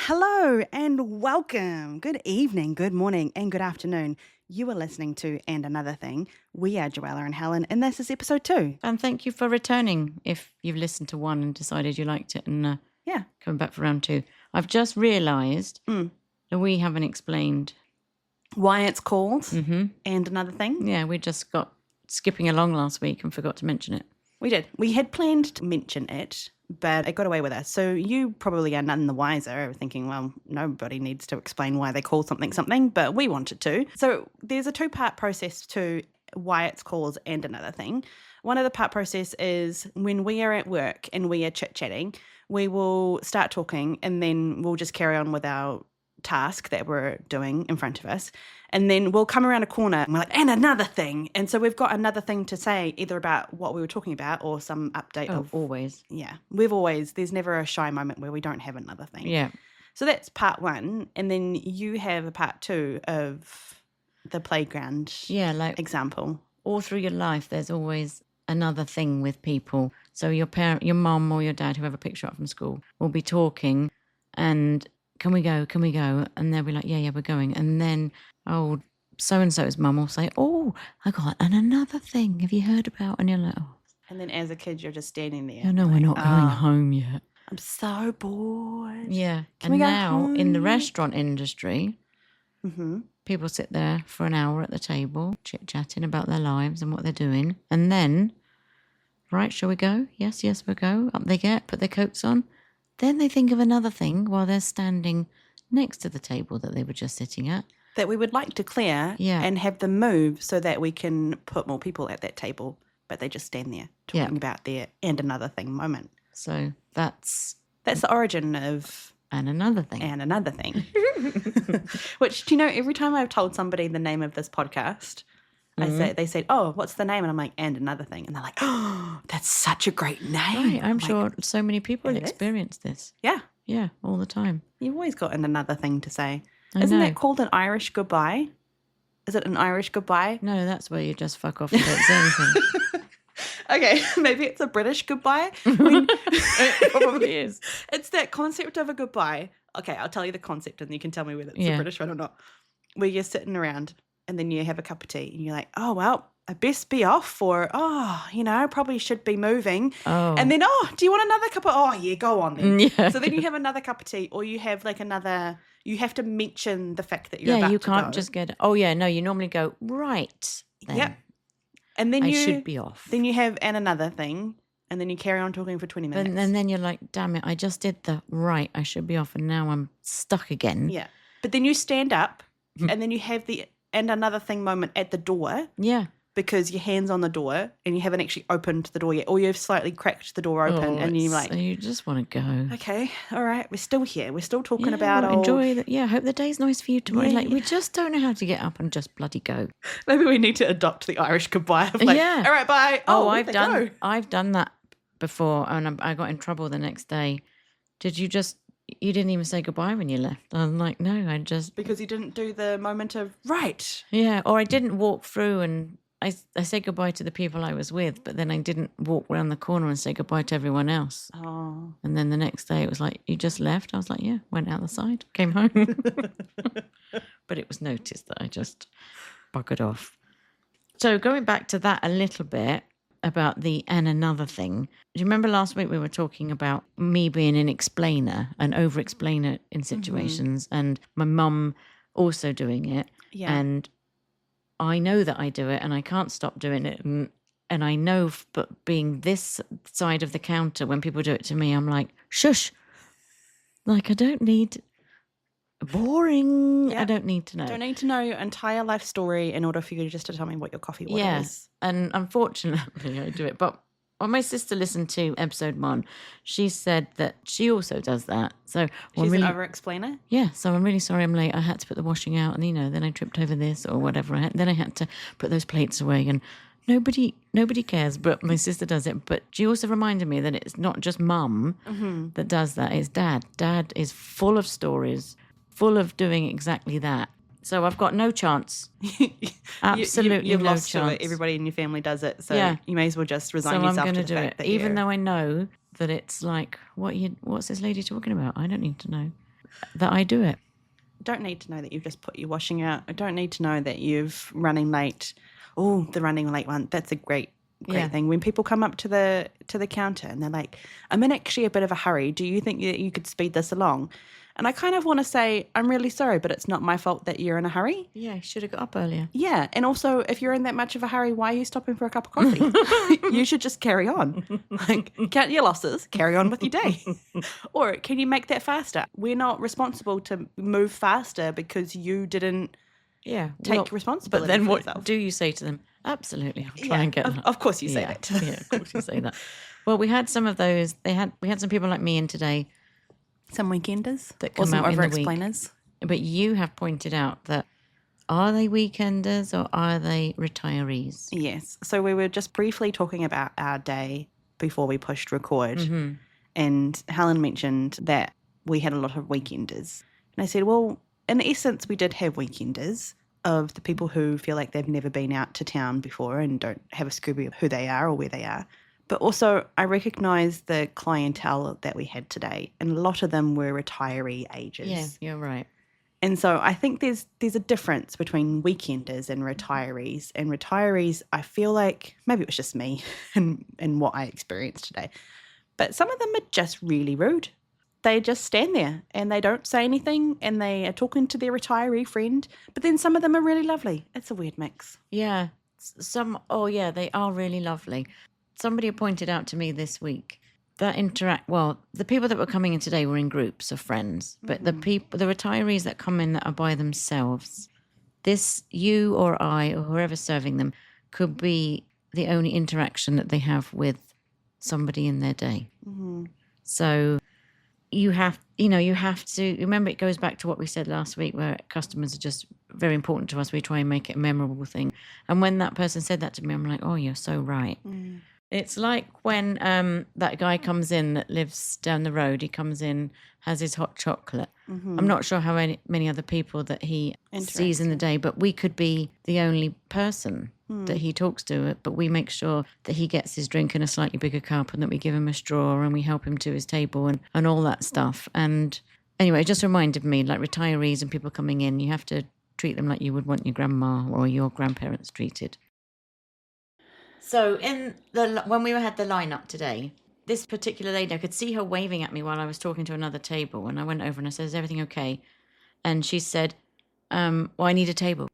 Hello and welcome. Good evening, good morning, and good afternoon. You are listening to And Another Thing. We are Joella and Helene, and this is episode 2. And thank you for returning if you've listened to 1 and decided you liked it and coming back for round 2. I've just realised that we haven't explained why it's called And Another Thing. Yeah, we just got skipping along last week and forgot to mention it. We did. We had planned to mention it, but it got away with us. So you probably are none the wiser, thinking, well, nobody needs to explain why they call something, but we wanted to. So there's a 2-part process to why it's called And Another Thing. One of the part process is when we are at work and we are chit-chatting, we will start talking and then we'll just carry on with our task that we're doing in front of us. And then we'll come around a corner and we're like, and another thing. And so we've got another thing to say, either about what we were talking about or some update of. Always. Yeah. There's never a shy moment where we don't have another thing. Yeah. So that's part 1. And then you have a part 2 of the playground example. All through your life, there's always another thing with people. So your parent, your mum or your dad, whoever picks you up from school, will be talking and can we go? And they'll be like, yeah, we're going. And then, so-and-so's mum will say, I got another thing. Have you heard about? And you're like, And then as a kid, you're just standing there. Oh, no, we're not going home yet. I'm so bored. Yeah. Can we go home? In the restaurant industry, people sit there for an hour at the table, chit-chatting about their lives and what they're doing. And then, right, shall we go? Yes, we'll go. Up they get, put their coats on. Then they think of another thing while they're standing next to the table that they were just sitting at. That we would like to clear and have them move so that we can put more people at that table. But they just stand there talking about their and another thing moment. So that's the origin of And Another Thing. And Another Thing. Which, do you know, every time I've told somebody the name of this podcast, they said, what's the name? And I'm like, And Another Thing. And they're like, oh, that's such a great name. Right, I'm sure so many people experience this. Yeah. Yeah, all the time. You've always got another thing to say. I Isn't know. that called an Irish goodbye? Is it an Irish goodbye? No, that's where you just fuck off and don't say anything. Okay, maybe it's a British goodbye. It probably is. It's that concept of a goodbye. Okay, I'll tell you the concept and you can tell me whether it's a British one or not. Where you're sitting around and then you have a cup of tea and you're like, oh, well, I best be off or, I probably should be moving. Oh. And then, do you want another cup of, go on then. Yeah. So then you have another cup of tea or you have you have to mention the fact that you're about to go. Yeah, you can't just get, you normally go, right then. Yep. And then I should be off. Then you have and another thing, and then you carry on talking for 20 minutes. And then you're like, damn it, I just did the right, I should be off, and now I'm stuck again. Yeah. But then you stand up, and then you have the and another thing moment at the door. Yeah. Because your hand's on the door, and you haven't actually opened the door yet, or you've slightly cracked the door open, and you're like... So you just want to go. Okay, all right, we're still here. We're still talking about... enjoy that. Yeah, hope the day's nice for you tomorrow. We just don't know how to get up and just bloody go. Maybe we need to adopt the Irish goodbye of all right, bye. I've done that before, and I got in trouble the next day. You didn't even say goodbye when you left. I'm like, no, I just... Because you didn't do the moment of, right. Yeah, or I didn't walk through and I said goodbye to the people I was with, but then I didn't walk around the corner and say goodbye to everyone else. Oh. And then the next day it was like, you just left? I was like, yeah, went out the side, came home. But it was noticed that I just buggered off. So going back to that a little bit about the and another thing. Do you remember last week we were talking about me being an explainer, an over-explainer in situations, and my mum also doing it? Yeah. And I know that I do it and I can't stop doing it. And I know, but being this side of the counter, when people do it to me, I'm like, shush. Like, I don't need... Boring. Yep. I don't need to know. Don't need to know your entire life story in order for you just to tell me what your coffee order is. And unfortunately I do it. But when my sister listened to episode 1, she said that she also does that. So she's an over-explainer? Yeah. So I'm really sorry I'm late. I had to put the washing out and, then I tripped over this or whatever. Then I had to put those plates away and nobody cares, but my sister does it. But she also reminded me that it's not just mum that does that. It's dad. Dad is full of stories, full of doing exactly that. So I've got no chance. Absolutely you've no lost chance. To it. Everybody in your family does it. So you may as well just resign yourself to the fact that even though I know that it's like, what's this lady talking about? I don't need to know. that I do it. Don't need to know that you've just put your washing out. I don't need to know that you've running late. Oh, the running late one. That's a great Yeah. thing. When people come up to the counter and they're like, I'm in actually a bit of a hurry. Do you think that you could speed this along? And I kind of want to say, I'm really sorry, but it's not my fault that you're in a hurry. Yeah, you should have got up earlier. Yeah. And also, if you're in that much of a hurry, why are you stopping for a cup of coffee? You should just carry on. Like, count your losses, carry on with your day. Or can you make that faster? We're not responsible to move faster because you didn't Yeah. take responsibility But then for what yourself. do you say to them? Absolutely. I'll try and get Of course you say yeah. that. Yeah, of course you say that. Well, we had some of those. We had some people like me in today. Some weekenders That or come some out in the week. over-explainers. But you have pointed out that are they weekenders or are they retirees? Yes. So we were just briefly talking about our day before we pushed record. Mm-hmm. And Helen mentioned that we had a lot of weekenders. And I said, well, in essence, we did have weekenders of the people who feel like they've never been out to town before and don't have a Scooby of who they are or where they are. But also, I recognise the clientele that we had today, and a lot of them were retiree ages. Yeah, you're right. And so I think there's a difference between weekenders and retirees. And retirees, I feel like, maybe it was just me and what I experienced today, but some of them are just really rude. They just stand there and they don't say anything and they are talking to their retiree friend, but then some of them are really lovely. It's a weird mix. Yeah. They are really lovely. Somebody pointed out to me this week that the people that were coming in today were in groups of friends, but the retirees that come in that are by themselves, you or I or whoever's serving them could be the only interaction that they have with somebody in their day. Mm-hmm. So you have to remember, it goes back to what we said last week, where customers are just very important to us. We try and make it a memorable thing. And when that person said that to me, I'm like, oh, you're so right. Mm. It's like when that guy comes in that lives down the road. He comes in, has his hot chocolate. Mm-hmm. I'm not sure how many other people that he sees in the day, but we could be the only person that he talks to. But we make sure that he gets his drink in a slightly bigger cup and that we give him a straw and we help him to his table and all that stuff. And anyway, it just reminded me, like retirees and people coming in, you have to treat them like you would want your grandma or your grandparents treated. So when we had the lineup today, this particular lady, I could see her waving at me while I was talking to another table. And I went over and I said, is everything okay? And she said, well, I need a table.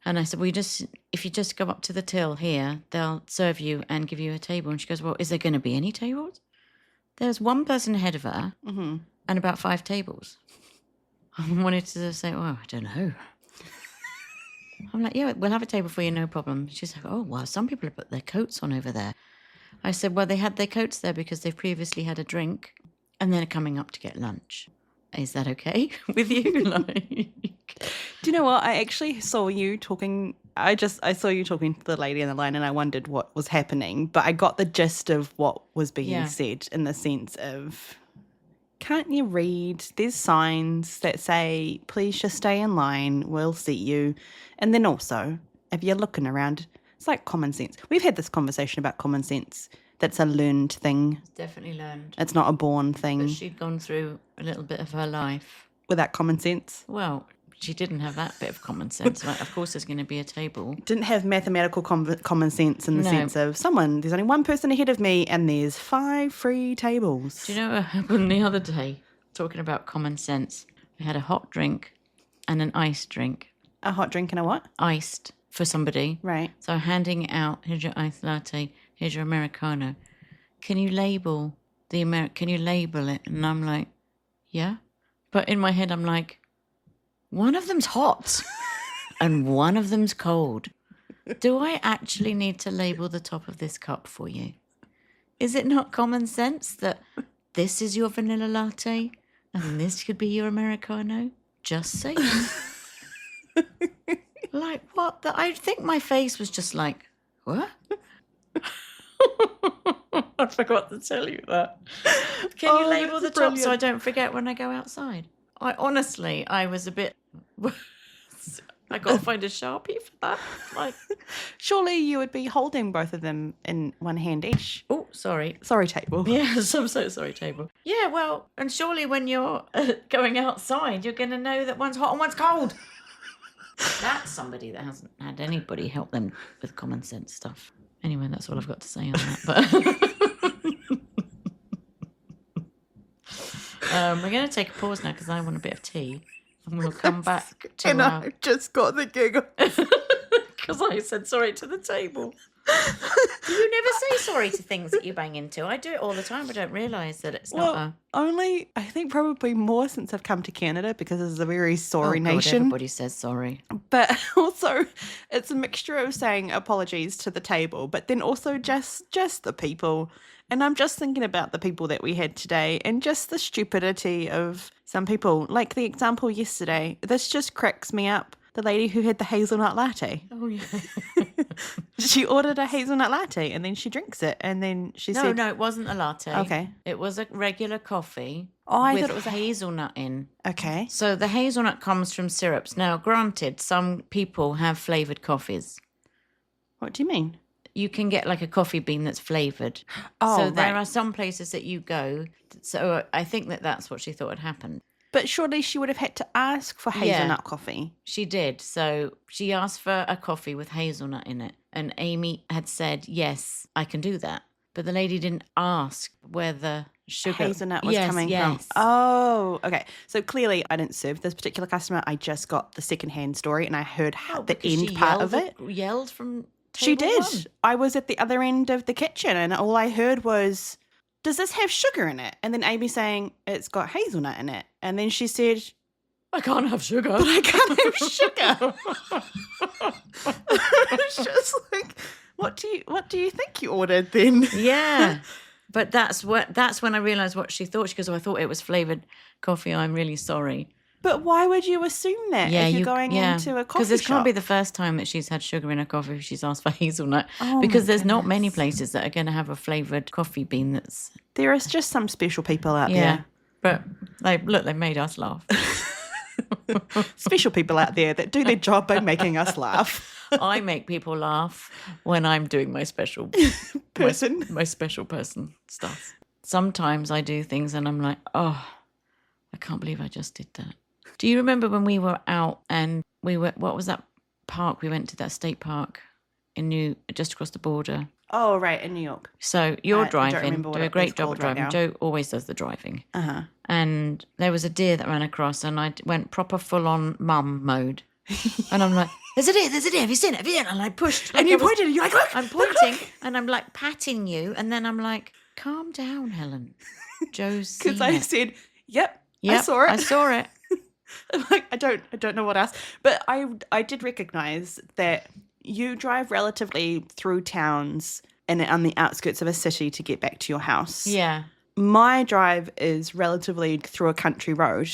And I said, well, if you just go up to the till here, they'll serve you and give you a table. And she goes, well, is there going to be any tables? There's one person ahead of her and about 5 tables. I wanted to say, well, I don't know. I'm like, yeah, we'll have a table for you, no problem. She's like, oh, well, some people have put their coats on over there. I said, well, they had their coats there because they've previously had a drink and then are coming up to get lunch. Is that okay with you? Do you know what? I actually saw you talking. I saw you talking to the lady in the line and I wondered what was happening, but I got the gist of what was being said in the sense of, can't you read? There's signs that say, please just stay in line, we'll seat you. And then also, if you're looking around, it's like common sense. We've had this conversation about common sense. That's a learned thing. It's definitely learned. It's not a born thing. But she'd gone through a little bit of her life. Without common sense? Well, she didn't have that bit of common sense. Like, of course there's going to be a table. Didn't have mathematical common sense in the sense of there's only one person ahead of me and there's 5 free tables. Do you know what happened the other day? Talking about common sense. We had a hot drink and an iced drink. A hot drink and a what? Iced for somebody. Right. So handing it out, here's your iced latte, here's your Americano. Can you label it? And I'm like, yeah. But in my head, I'm like, one of them's hot and one of them's cold. Do I actually need to label the top of this cup for you? Is it not common sense that this is your vanilla latte and this could be your Americano? Just saying. Like, what? I think my face was just like, what? I forgot to tell you that. Can you label the top so I don't forget when I go outside? I was a bit... I got to find a Sharpie for that. Like, Surely you would be holding both of them in one hand each. oh, sorry. Sorry, table. Yes, I'm so sorry, table. Yeah, well, and surely when you're going outside, you're going to know that one's hot and one's cold. That's somebody that hasn't had anybody help them with common sense stuff. Anyway, that's all I've got to say on that. But we're going to take a pause now because I want a bit of tea. And we'll come back to And I just got the giggle. because I said sorry to the table. You never say sorry to things that you bang into. I do it all the time. I don't realise that it's not a... Only, I think probably more since I've come to Canada because this is a very sorry God, nation. everybody says sorry. But also, it's a mixture of saying apologies to the table, but then also just the people. And I'm just thinking about the people that we had today and just the stupidity of some people. Like the example yesterday, this just cracks me up. The lady who had the hazelnut latte. Oh, yeah. She ordered a hazelnut latte and then she drinks it and then she said... No, it wasn't a latte. Okay. It was a regular coffee I with thought it was hazelnut in. Okay. So the hazelnut comes from syrups. Now, granted, some people have flavoured coffees. What do you mean? You can get like a coffee bean that's flavoured. Oh, so there right. are some places that you go. So I think that's what she thought had happened. But surely she would have had to ask for hazelnut coffee. She did. So she asked for a coffee with hazelnut in it. And Amy had said, yes, I can do that. But the lady didn't ask where the sugar... Hazelnut was coming from. Yes. Oh, okay. So clearly I didn't serve this particular customer. I just got the secondhand story and I heard the because end she part of it. Yelled from She table did. one. I was at the other end of the kitchen and all I heard was, does this have sugar in it? And then Amy saying, it's got hazelnut in it. And then she said, I can't have sugar. but I can't have sugar. It's just like, what do you think you ordered then? Yeah. But that's when I realised what she thought. She goes, oh, I thought it was flavoured coffee. I'm really sorry. But why would you assume that if you're going into a coffee because this shop? can't be the first time that she's had sugar in her coffee if she's asked for hazelnut. Oh, because my there's not many goodness. places that are going to have a flavoured coffee bean that's... There is just some special people out Yeah. But they made us laugh. there. Special people out there that do their job by making us laugh. I make people laugh when I'm doing my special Person. my special person stuff. Sometimes I do things and I'm like, oh, I can't believe I just did that. Do you remember when we were out and what was that park? We went to that state park just across the border. Oh, right, in New York. So you're I don't driving, remember what do a it's great job called of right driving. now. Joe always does the driving. Uh-huh. And there was a deer that ran across and I went proper full-on mum mode. And I'm like, there's a deer, have you seen it? And I pushed. And you pointed and you're like, look, I'm look, pointing look. and I'm like patting you. And then I'm like, calm down, Helen. Joe's seen Because I it. said, yep, Yep, I saw it. I saw it. I'm like, I don't know what else. But I did recognise that you drive relatively through towns and on the outskirts of a city to get back to your house. Yeah. My drive is relatively through a country road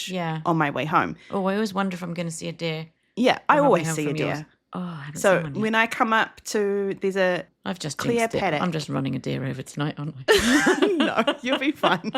on my way home. Oh, I always wonder if I'm going to see a deer. Yeah, I on my way always home see a from yours. deer. Oh, I haven't So seen one yet. when I come up to, there's a I've just clear jinxed it. paddock. I'm just running a deer over tonight, aren't I? No, you'll be fine.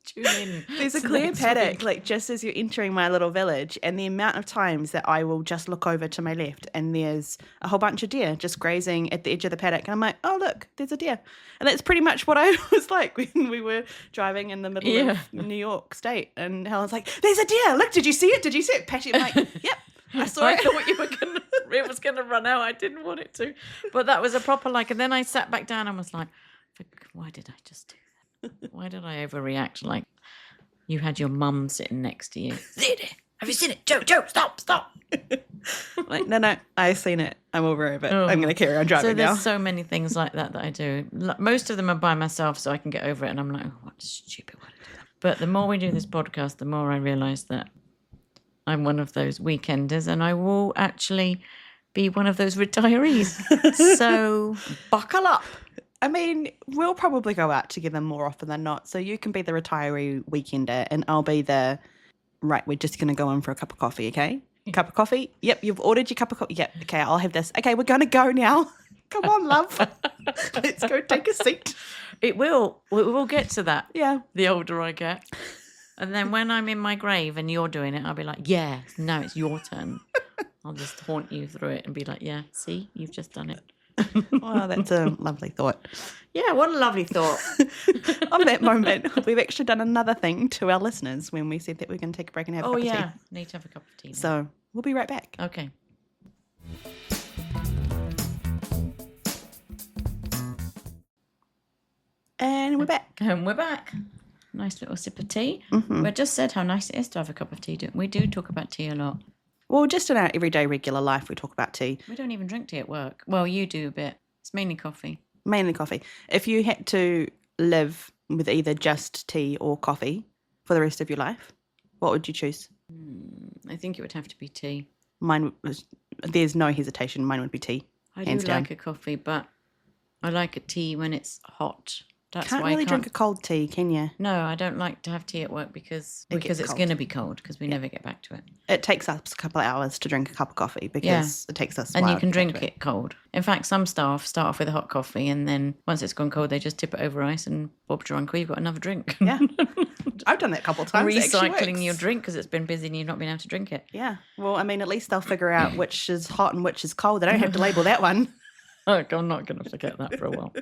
Tune in. There's a to clear next paddock, week. like just as you're entering my little village, and the amount of times that I will just look over to my left and there's a whole bunch of deer just grazing at the edge of the paddock. And I'm like, oh, look, there's a deer. And that's pretty much what I was like when we were driving in the middle of New York State. And Helen's like, there's a deer. Look, did you see it? Did you see it? Patty, I'm like, yep, I saw I it. thought it was going to run out. I didn't want it to. But that was a proper and then I sat back down and was like, why did I just do that? Why did I overreact? Like, you had your mum sitting next to you. Have you seen it? Joe, stop. Like, no, I've seen it. I'm over it. I'm going to carry on So driving there's now. so many things like that I do. Most of them are by myself so I can get over it. And I'm like, oh, what a stupid way to do that. But the more we do this podcast, the more I realise that I'm one of those weekenders and I will actually be one of those retirees. So buckle up. I mean, we'll probably go out together more often than not. So you can be the retiree weekender and I'll be the, right, we're just going to go in for a cup of coffee, okay? Cup of coffee? Yep, you've ordered your cup of coffee. Yep, okay, I'll have this. Okay, we're going to go now. Come on, love. Let's go take a seat. We will get to that. Yeah. The older I get. And then when I'm in my grave and you're doing it, I'll be like, yeah, now it's your turn. I'll just haunt you through it and be like, yeah, see, you've just done it. Well, that's a lovely thought. Yeah, what a lovely thought. On that moment, we've actually done another thing to our listeners when we said that we're going to take a break and have a cup of tea. Need to have a cup of tea now. So we'll be right back. Okay. And we're back. And we're back. Nice little sip of tea. We just said how nice it is to have a cup of tea. We do talk about tea a lot. Well, just in our everyday regular life, we talk about tea. We don't even drink tea at work. Well, you do a bit. It's mainly coffee. Mainly coffee. If you had to live with either just tea or coffee for the rest of your life, what would you choose? I think it would have to be tea. There's no hesitation. Mine would be tea. I do hands down. like a coffee, but I like a tea when it's hot. That's Can't why really I can't drink a cold tea, can you? No, I don't like to have tea at work because gets it's cold. going to be cold because we never get back to it. It takes us a couple of hours to drink a cup of coffee because it takes us a And while you can to get drink to it cold. In fact, some staff start off with a hot coffee and then once it's gone cold, they just tip it over ice and Bob Drunker, you've got another drink. Yeah. I've done that a couple of times. It actually Recycling works. your drink because it's been busy and you've not been able to drink it. Yeah. Well, I mean, at least they'll figure out which is hot and which is cold. They don't have to label that one. Look, I'm not going to forget that for a while.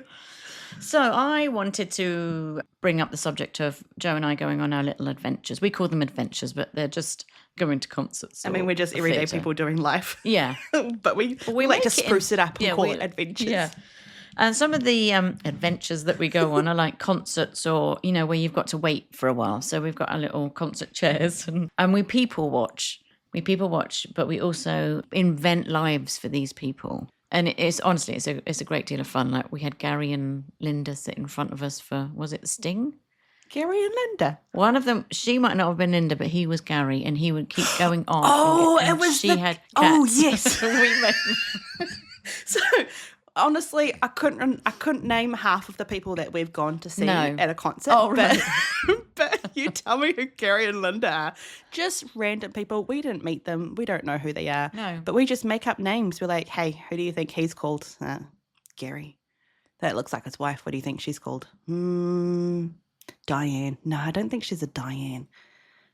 So I wanted to bring up the subject of Joe and I going on our little adventures. We call them adventures, but they're just going to concerts. I mean, we're just everyday people doing life. Yeah. But we like to spruce it up and call it adventures. Yeah. And some of the adventures that we go on are like concerts or, where you've got to wait for a while. So we've got our little concert chairs and we people watch. But we also invent lives for these people. And it's honestly, it's a great deal of fun. Like we had Gary and Linda sit in front of us for, was it the Sting? Gary and Linda. One of them, she might not have been Linda, but he was Gary, and he would keep going on. Oh, and it was she had cats. Oh, yes. We made... So honestly, I couldn't name half of the people that we've gone to see at a concert. Oh, right. But you tell me who Gary and Linda are. Just random people. We didn't meet them. We don't know who they are. No. But we just make up names. We're like, hey, who do you think he's called? Gary. That looks like his wife. What do you think she's called? Diane. No, I don't think she's a Diane.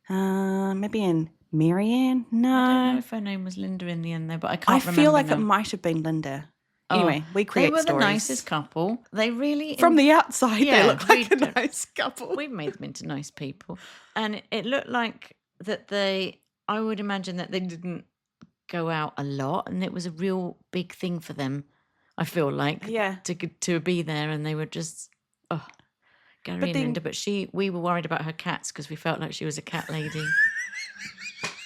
Maybe in Marianne? No. I don't know if her name was Linda in the end, though, but I can't remember. I feel like now. it might have been Linda. Anyway, we create They were stories. the nicest couple. They really... From the outside, Yeah, they look like we a do. nice couple. We've made them into nice people. And it looked like that I would imagine that they didn't go out a lot, and it was a real big thing for them, I feel like, Yeah. to be there, and they were just, Gary and Linda. But we were worried about her cats because we felt like she was a cat lady.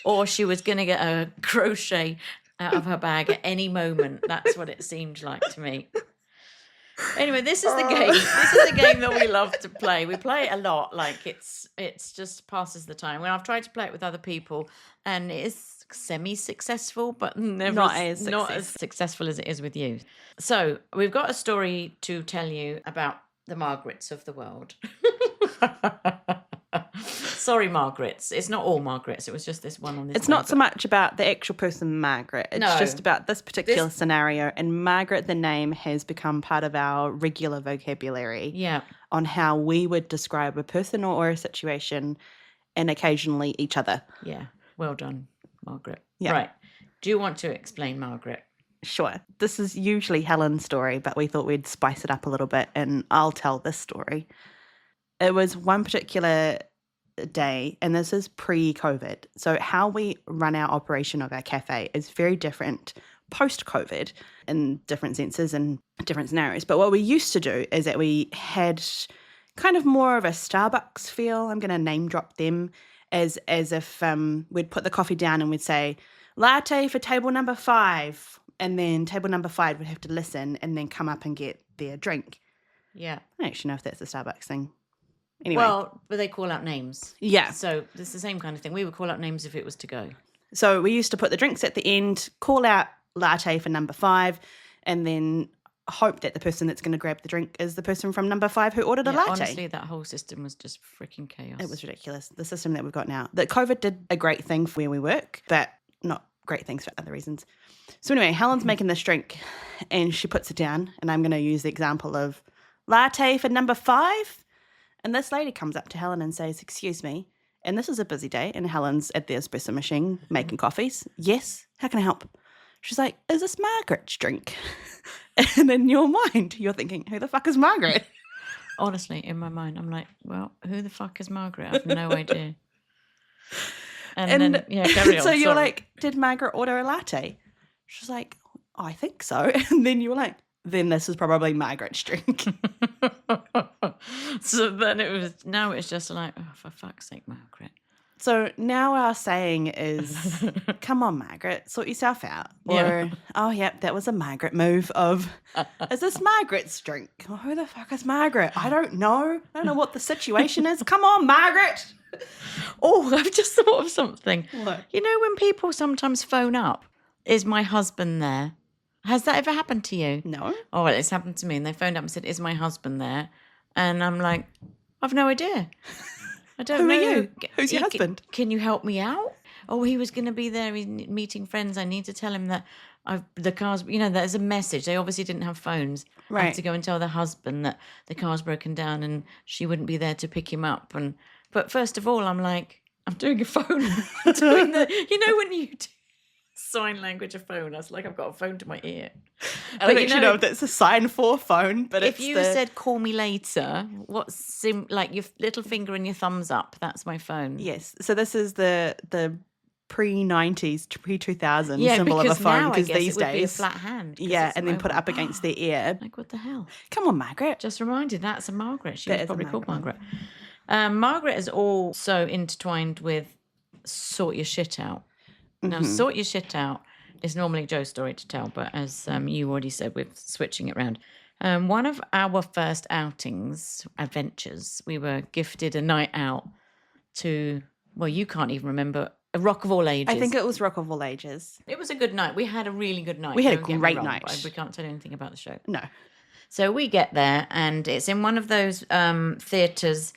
Or she was going to get a crochet out of her bag at any moment. That's what it seemed like to me. Anyway, this is the game. This is the game that we love to play. We play it a lot. Like it's just passes the time. When I've tried to play it with other people, and it is semi-successful, but not as successful as it is with you. So we've got a story to tell you about the Margarets of the world. Sorry, Margarets. It's not all Margarets. It was just this one on this. It's not so much about the actual person, Margaret. It's just about this particular scenario. And Margaret, the name, has become part of our regular vocabulary. Yeah. On how we would describe a person or a situation, and occasionally each other. Yeah. Well done, Margaret. Yeah. Right. Do you want to explain Margaret? Sure. This is usually Helen's story, but we thought we'd spice it up a little bit, and I'll tell this story. It was one particular day, and this is pre-COVID. So how we run our operation of our cafe is very different post-COVID in different senses and different scenarios. But what we used to do is that we had kind of more of a Starbucks feel. I'm going to name drop them as if we'd put the coffee down and we'd say, latte for table number 5. And then table number 5 would have to listen and then come up and get their drink. Yeah. I don't actually know if that's a Starbucks thing. Anyway. Well, but they call out names. Yeah. So it's the same kind of thing. We would call out names if it was to go. So we used to put the drinks at the end, call out latte for number 5, and then hope that the person that's going to grab the drink is the person from number 5 who ordered a latte. Honestly, that whole system was just freaking chaos. It was ridiculous. The system that we've got now. That COVID did a great thing for where we work, but not great things for other reasons. So anyway, Helen's making this drink and she puts it down, and I'm going to use the example of latte for number 5. And this lady comes up to Helen and says, excuse me, and this is a busy day, and Helen's at the espresso machine making coffees. Yes, How can I help? She's like, is this Margaret's drink? And in your mind, you're thinking, who the fuck is Margaret? Honestly, in my mind, I'm like, well, who the fuck is Margaret? I have no idea. And then, yeah, carry on. So you're sorry. like, did Margaret order a latte? She's like, I think so. And then you were like, then this is probably Margaret's drink. So then now it's just like, oh, for fuck's sake, Margaret. So now our saying is, come on, Margaret, sort yourself out. Or, Yeah. oh, yep, that was a Margaret move of, is this Margaret's drink? Oh, who the fuck is Margaret? I don't know. I don't know what the situation is. Come on, Margaret. Oh, I've just thought of something. What? You know when people sometimes phone up, is my husband there? Has that ever happened to you? No. Oh, well, it's happened to me. And they phoned up and said, is my husband there? And I'm like, I've no idea. I don't Who know. are you? Who's your husband? Can you help me out? Oh, he was going to be there. He's meeting friends. I need to tell him that the car's, there's a message. They obviously didn't have phones. I Right. had to go and tell the husband that the car's broken down and she wouldn't be there to pick him up. But first of all, I'm like, I'm doing a phone. I'm doing when you do sign language a phone, I was like, I've got a phone to my ear. I don't actually know if that's a sign for phone, but if it's you said call me later, like your little finger and your thumbs up, that's my phone. Yes. So this is the pre-90s, pre-2000 Yeah, symbol of a because phone, now I because guess these it would be a days, flat hand. 'cause yeah, it's and then put it mobile. up against their ear. Like, what the hell? Come on, Margaret. Just reminded, that's a Margaret. She That was is a probably called Margaret. Margaret. Margaret is also intertwined with sort your shit out. Now, sort your shit out is normally Joe's story to tell, but as you already said, we're switching it around. One of our first adventures, we were gifted a night out to, well, you can't even remember, a Rock of All Ages. I think it was Rock of All Ages. It was a good night. We had a really good night. We had a don't get me great wrong, night. but we can't tell you anything about the show. No. So we get there, and it's in one of those theatres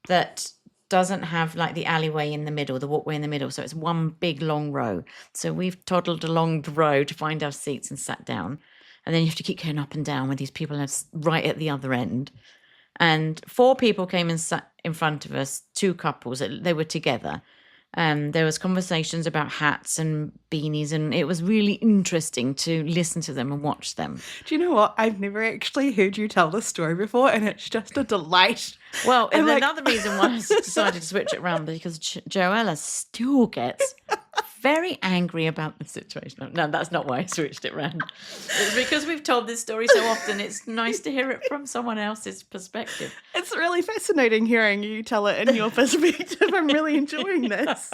that doesn't have like the alleyway in the middle, the walkway in the middle. So it's one big long row. So we've toddled along the row to find our seats and sat down. And then you have to keep going up and down with these people right at the other end. And 4 people came and sat in front of us, 2 couples. They were together. There was conversations about hats and beanies, and it was really interesting to listen to them and watch them. Do you know what? I've never actually heard you tell this story before, and it's just a delight. Well, and I'm like- another reason why I decided to switch it around because Joella still gets very angry about the situation. No, that's not why I switched it around. It's because we've told this story so often. It's nice to hear it from someone else's perspective. It's really fascinating hearing you tell it in your perspective. I'm really enjoying this.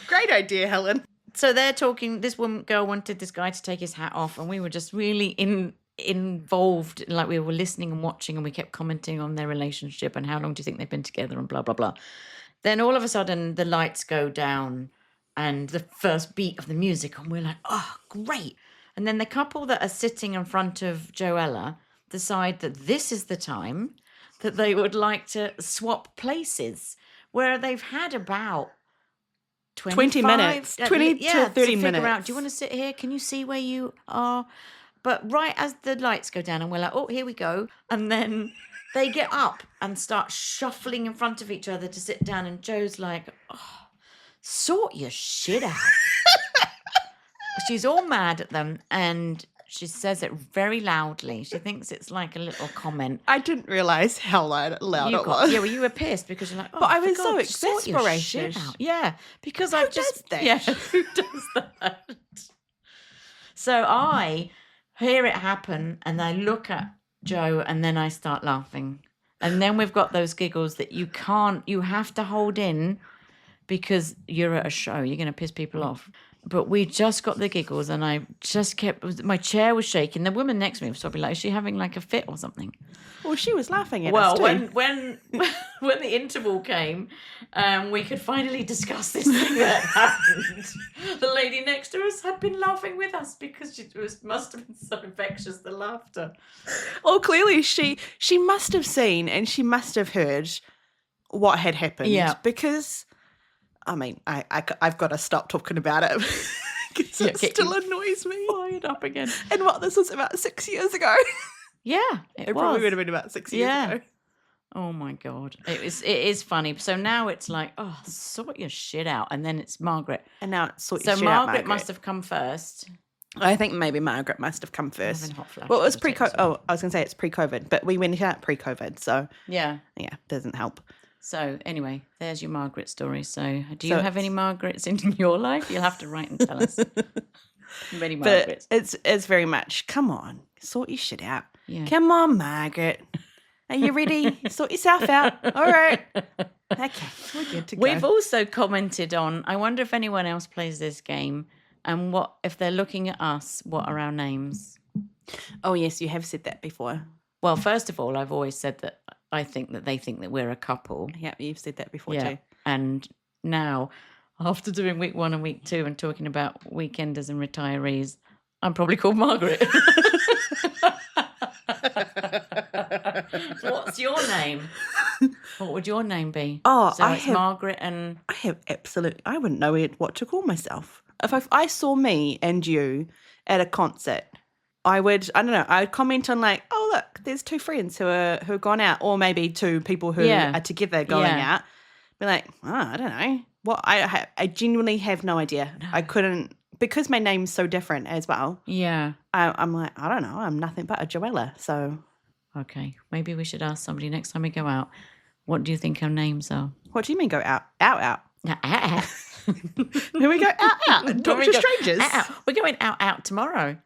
Great idea, Helen. So they're talking. This girl wanted this guy to take his hat off, and we were just really involved. Like we were listening and watching, and we kept commenting on their relationship and how long do you think they've been together and blah blah blah. Then all of a sudden, the lights go down. And the first beat of the music, and we're like, oh, great. And then the couple that are sitting in front of Joella decide that this is the time that they would like to swap places, where they've had about 20 minutes, 20 to 30 figure minutes. out, do you want to sit here? Can you see where you are? But right as the lights go down, and we're like, oh, here we go. And then they get up and start shuffling in front of each other to sit down. And Joe's like, oh, sort your shit out. She's all mad at them, and she says it very loudly. She thinks it's like a little comment. I didn't realise how loud it was. Yeah, well, you were pissed because you're like, oh, But I for was so God, sort your shit exasperated. out. Yeah, because Who I've just does that? yeah, who does that? So I hear it happen, and I look at Joe, and then I start laughing, and then we've got those giggles that you have to hold in. Because you're at a show, you're going to piss people off. But we just got the giggles, and I just my chair was shaking. The woman next to me was probably like, is she having like a fit or something? Well, she was laughing at us Well, too. when the interval came, we could finally discuss this thing that happened. The lady next to us had been laughing with us because must have been so infectious, the laughter. Well, clearly she must have seen and she must have heard what had happened. Yeah. Because, I mean, I've got to stop talking about it because Yeah, it get still you annoys me. fired up again. And what, this was about 6 years ago? Yeah, It probably would have been about 6 years ago. Oh my God. It is funny. So now it's like, oh, sort your shit out. And then it's Margaret. And now it's sort So your shit out, Margaret must have come first. I think maybe Margaret must have come first. having hot flashes Well, it was to take pre-COVID. this one. Oh, I was going to say it's pre-COVID, but we went out pre-COVID, so Yeah. doesn't help. So anyway, there's your Margaret story. So do you So have any Margarets in your life? You'll have to write and tell us. Many But Margarets. it's very much, come on, sort your shit out. Yeah. Come on, Margaret. Are you ready? Sort yourself out. All right. Okay, we're good to go. We've also commented on, I wonder if anyone else plays this game and what, if they're looking at us, what are our names? Oh, yes, you have said that before. Well, first of all, I've always said that I think that they think that we're a couple. Yeah, you've said that before Yeah. too. And now, after doing week 1 and week 2 and talking about weekenders and retirees, I'm probably called Margaret. So what's your name? What would your name be? Oh, so it's Margaret and... I wouldn't know what to call myself. If I saw me and you at a concert, I don't know, I'd comment on like, oh, look, there's 2 friends who are gone out, or maybe 2 people who are together going out. Be like, oh, I don't know. What I genuinely have no idea. No. I couldn't, because my name's so different as well. Yeah. I'm like, I don't know. I'm nothing but a Joella. So. Okay. Maybe we should ask somebody next time we go out, what do you think our names are? What do you mean go out? Out. Out. Here we go out. Talk to strangers. Out. We're going out tomorrow.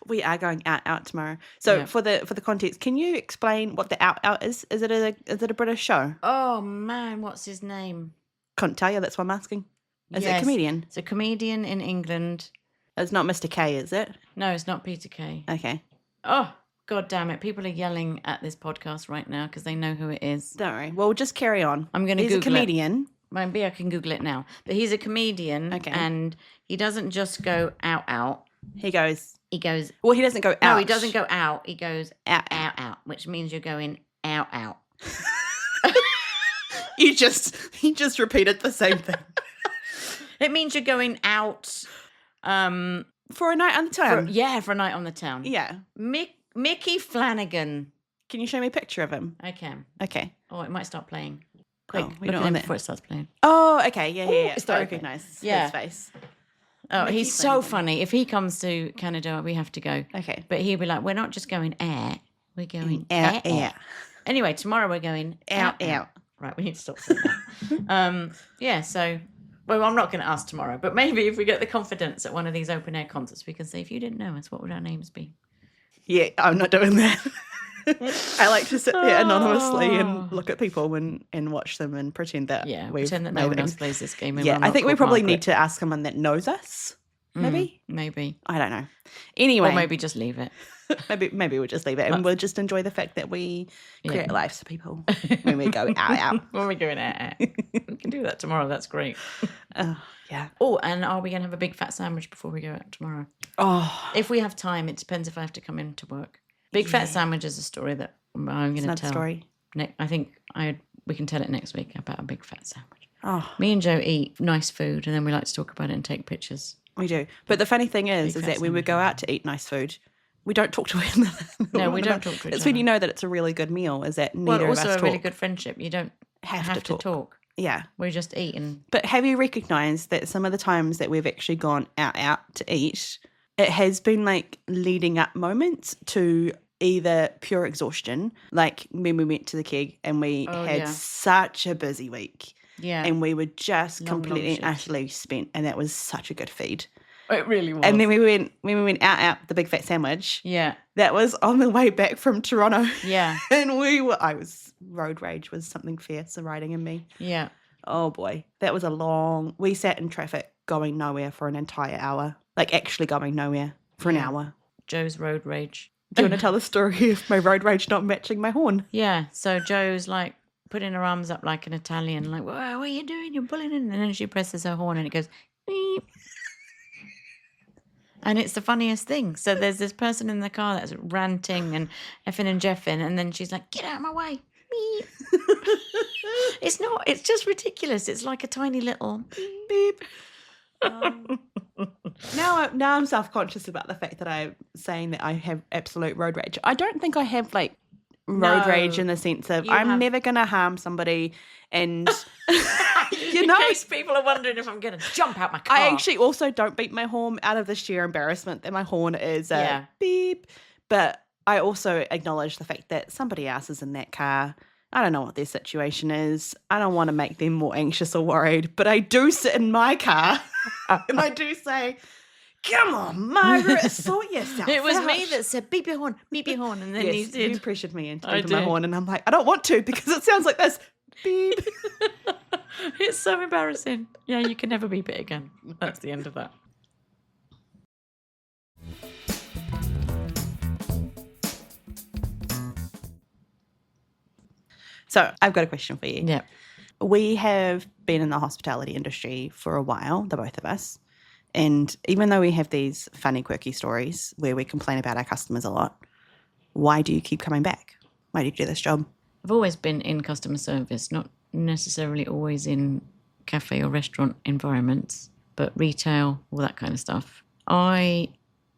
We are going out tomorrow. So for the context, can you explain what the out is? Is it a British show? Oh man, what's his name? Can't tell you. That's why I'm asking. Is it a comedian? It's a comedian in England. It's not Mr. K, is it? No, it's not Peter Kay. Okay. Oh God damn it! People are yelling at this podcast right now because they know who it is. Don't worry. Well, just carry on. I'm going to Google He's a comedian. Maybe I can Google it now. But he's a comedian. Okay. And he doesn't just go out. He goes. Well, he doesn't go out. No, he doesn't go out. He goes out, which means you're going out. He just repeated the same thing. It means you're going out. For a night on the town. For a night on the town. Yeah. Mickey Flanagan. Can you show me a picture of him? I can. Okay. Oh, it might start playing. Quick, we look don't at him want that. before it starts playing. Oh, okay. Yeah. It's I started. recognise Yeah. his face. Oh, Mickey he's so Flanagan. funny. If he comes to Canada, we have to go. Okay. But he'll be like, we're not just going air, we're going Out. Anyway, tomorrow we're going out. Right, we need to stop saying that. So, well, I'm not going to ask tomorrow, but maybe if we get the confidence at one of these open air concerts, we can say, if you didn't know us, what would our names be? Yeah, I'm not doing that. I like to sit there anonymously and look at people and watch them and pretend that pretend that no one else plays this game. Yeah, I think we probably need to ask someone that knows us. Maybe. Maybe. I don't know. Anyway. Or maybe just leave it. maybe we'll just leave it and we'll just enjoy the fact that we create lives for people when we go out. When we're going out. We can do that tomorrow. That's great. Yeah. Oh, and are we going to have a big fat sandwich before we go out tomorrow? Oh. If we have time, it depends if I have to come into work. Big fat sandwich is a story that I'm going to tell. Story. I think we can tell it next week about a big fat sandwich. Oh. Me and Joe eat nice food and then we like to talk about it and take pictures. We do. But the funny thing is that when we go out to eat nice food, we don't talk to one another. No, we don't talk to each other. It's when you know that it's a really good meal, is that neither of us talk. Also a really good friendship. You don't have to talk. Yeah. We just eat. But have you recognised that some of the times that we've actually gone out to eat, it has been like leading up moments to either pure exhaustion, like when we went to the keg and we had such a busy week. Yeah. And we were just Long completely and shifts. utterly spent, and that was such a good feed. It really was. And then when we went out the big fat sandwich. Yeah. That was on the way back from Toronto. Yeah. And road rage was something fierce riding in me. Yeah. Oh boy. That was we sat in traffic going nowhere for an entire hour. Like actually going nowhere for an hour. Joe's road rage. Do you want to tell the story of my road rage not matching my horn? Yeah. So Joe's like putting her arms up like an Italian, like, what are you doing? You're pulling in. And then she presses her horn and it goes, beep. And it's the funniest thing. So there's this person in the car that's ranting and effing and jeffing, and then she's like, get out of my way. Beep. It's just ridiculous. It's like a tiny little beep. Now I'm self-conscious about the fact that I'm saying that I have absolute road rage. I don't think I have like road No. rage in the sense of You I'm have- never going to harm somebody. And, In case people are wondering if I'm going to jump out my car. I actually also don't beat my horn out of the sheer embarrassment that my horn is a Yeah. beep. But I also acknowledge the fact that somebody else is in that car. I don't know what their situation is. I don't want to make them more anxious or worried, but I do sit in my car and I do say, come on, Margaret, sort yourself It was out. me that said, beep your horn, and then Yes, you you did. pressured me into I beeping my did. horn, and I'm like, I don't want to because it sounds like this. Beep. It's so embarrassing. Yeah, you can never beep it again. That's the end of that. So I've got a question for you. Yeah. We have been in the hospitality industry for a while, the both of us. And even though we have these funny, quirky stories where we complain about our customers a lot, why do you keep coming back? Why do you do this job? I've always been in customer service, not necessarily always in cafe or restaurant environments, but retail, all that kind of stuff. I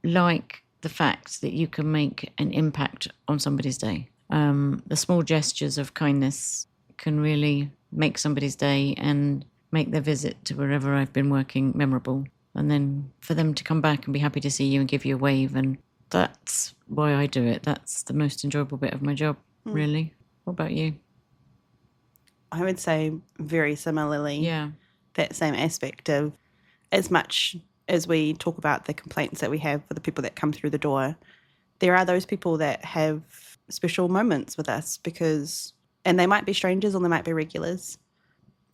like the fact that you can make an impact on somebody's day. The small gestures of kindness can really make somebody's day and make their visit to wherever I've been working memorable. And then for them to come back and be happy to see you and give you a wave. And that's why I do it. That's the most enjoyable bit of my job, really. What about you? I would say very similarly. Yeah. That same aspect of as much as we talk about the complaints that we have for the people that come through the door, there are those people that have special moments with us and they might be strangers or they might be regulars.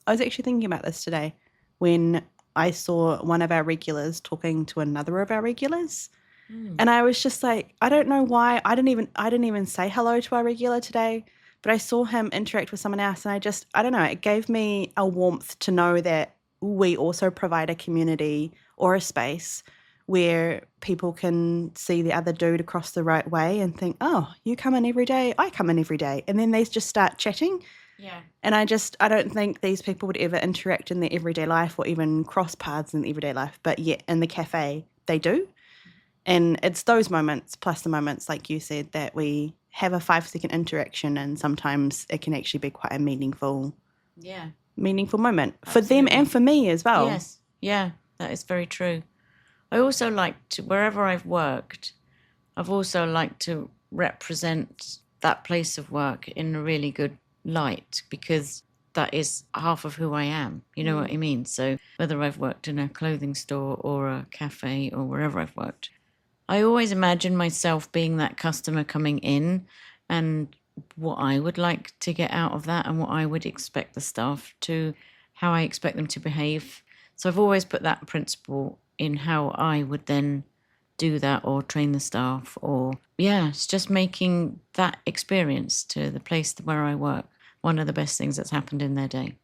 I was actually thinking about this today when I saw one of our regulars talking to another of our regulars. And I was just like, I don't know why. I didn't even say hello to our regular today, but I saw him interact with someone else. And I don't know, it gave me a warmth to know that we also provide a community or a space where people can see the other dude across the right way and think, oh, you come in every day, I come in every day. And then they just start chatting. Yeah. And I don't think these people would ever interact in their everyday life or even cross paths in everyday life. But yet in the cafe, they do. And it's those moments, plus the moments, like you said, that we have a 5-second interaction, and sometimes it can actually be quite a meaningful moment for them and for me as well. Yes. Yeah, that is very true. I also like to, wherever I've worked, I've also liked to represent that place of work in a really good light, because that is half of who I am. You know what I mean? So whether I've worked in a clothing store or a cafe or wherever I've worked, I always imagine myself being that customer coming in and what I would like to get out of that and what I would expect the staff to, how I expect them to behave. So I've always put that principle in how I would then do that or train the staff, or it's just making that experience to the place where I work one of the best things that's happened in their day.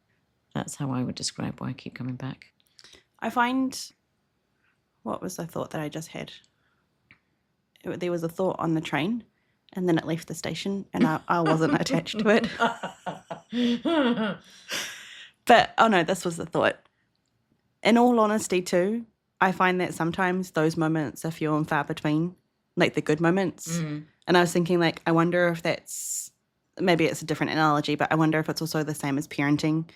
That's how I would describe why I keep coming back. I find, what was the thought that I just had? There was a thought on the train, and then it left the station, and I wasn't attached to it. But, oh no, this was the thought. In all honesty too, I find that sometimes those moments are few and far between, like the good moments. And I was thinking, like, I wonder if maybe it's a different analogy, but I wonder if it's also the same as parenting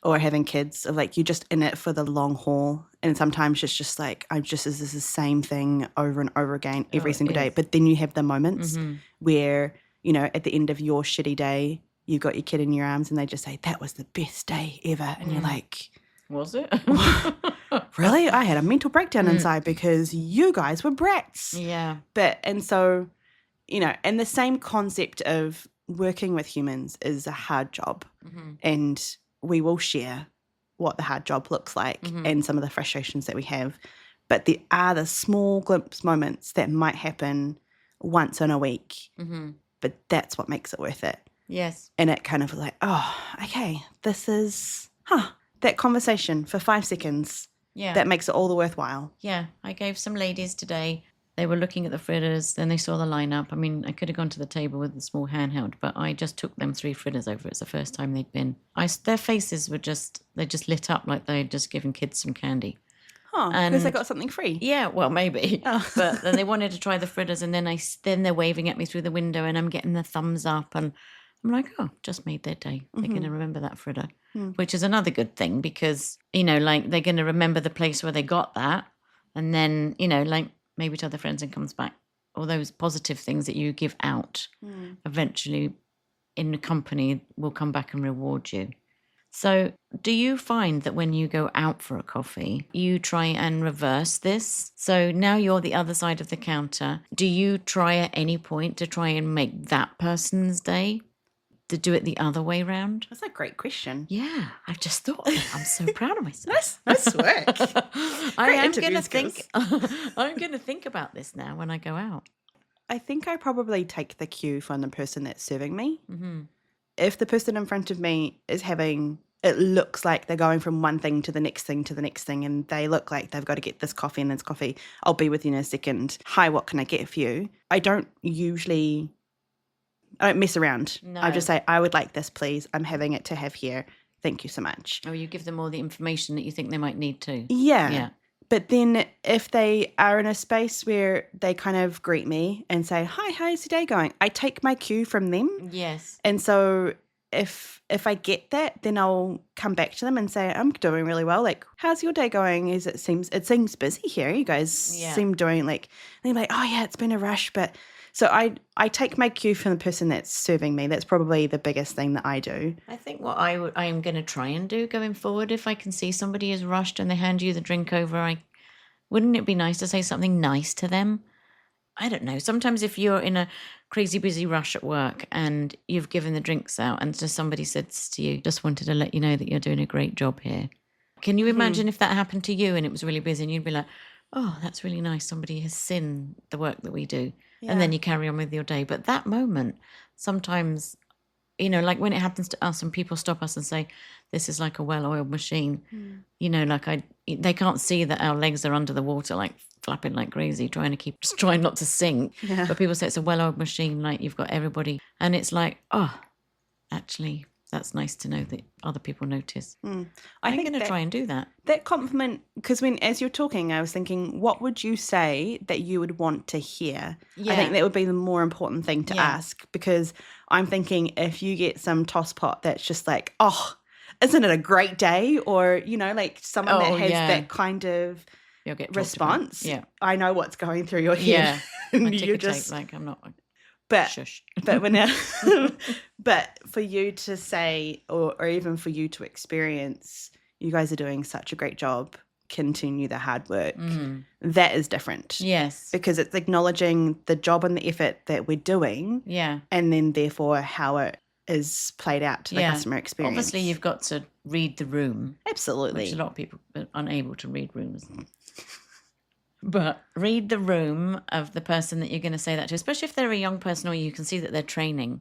or having kids, of like, you're just in it for the long haul. And sometimes it's just like, this is the same thing over and over again every single day. But then you have the moments where, at the end of your shitty day, you've got your kid in your arms and they just say, that was the best day ever. And you're like, was it? Really? I had a mental breakdown inside because you guys were brats. Yeah. And so, and the same concept of working with humans is a hard job. And we will share what the hard job looks like and some of the frustrations that we have. But there are the small glimpse moments that might happen once in a week. But that's what makes it worth it. Yes. And it kind of like, oh, okay, this is, that conversation for 5 seconds. Yeah. That makes it all the worthwhile. Yeah. I gave some ladies today, they were looking at the fritters, then they saw the lineup. I mean, I could have gone to the table with a small handheld, but I just took them 3 fritters over. It's the first time they'd been. Their faces were they just lit up like they had just given kids some candy. Oh, because they got something free. Yeah, well, maybe. Oh. But then they wanted to try the fritters, and then they're waving at me through the window, and I'm getting the thumbs up, and I'm like, oh, just made their day. They're going to remember that fritter, which is another good thing because, like they're going to remember the place where they got that, and then, like maybe tell their friends and comes back. All those positive things that you give out eventually in the company will come back and reward you. So do you find that when you go out for a coffee, you try and reverse this? So now you're the other side of the counter. Do you try at any point to try and make that person's day? To do it the other way round? That's a great question. Yeah, I've just thought of that. I'm so proud of myself. Nice work. I'm going to think. I'm going to think about this now when I go out. I think I probably take the cue from the person that's serving me. Mm-hmm. If the person in front of me is it looks like they're going from one thing to the next thing to the next thing, and they look like they've got to get this coffee and this coffee. I'll be with you in a second. Hi, what can I get for you? I don't mess around. No. I just say, I would like this, please. I'm having it to have here. Thank you so much. Or you give them all the information that you think they might need to. Yeah. But then if they are in a space where they kind of greet me and say, hi, how's your day going? I take my cue from them. Yes. And so if I get that, then I'll come back to them and say, I'm doing really well. Like, how's your day going? It seems busy here. You guys seem doing and they're like, oh yeah, it's been a rush. But so I take my cue from the person that's serving me. That's probably the biggest thing that I do. I think what I am going to try and do going forward, if I can see somebody is rushed and they hand you the drink over, wouldn't it be nice to say something nice to them? I don't know. Sometimes if you're in a crazy busy rush at work and you've given the drinks out and just somebody says to you, just wanted to let you know that you're doing a great job here. Can you imagine if that happened to you and it was really busy and you'd be like, oh, that's really nice. Somebody has seen the work that we do. Yeah. And then you carry on with your day. But that moment, sometimes, like when it happens to us and people stop us and say, this is like a well-oiled machine, they can't see that our legs are under the water, like flapping like crazy, trying not to sink. Yeah. But people say it's a well-oiled machine, like you've got everybody. And it's like, oh, actually, that's nice to know that other people notice. I'm going to try and do that. That compliment, because as you're talking, I was thinking, what would you say that you would want to hear? Yeah. I think that would be the more important thing to ask, because I'm thinking if you get some toss pot that's just like, oh, isn't it a great day? Or, like someone that has that kind of response. Yeah. I know what's going through your head. Yeah. I take a tape, like I'm not... But but for you to say, or even for you to experience, you guys are doing such a great job, continue the hard work, that is different. Yes. Because it's acknowledging the job and the effort that we're doing. Yeah. And then therefore how it is played out to the customer experience. Obviously you've got to read the room. Absolutely. Which a lot of people are unable to read rooms. But read the room of the person that you're going to say that to, especially if they're a young person or you can see that they're training.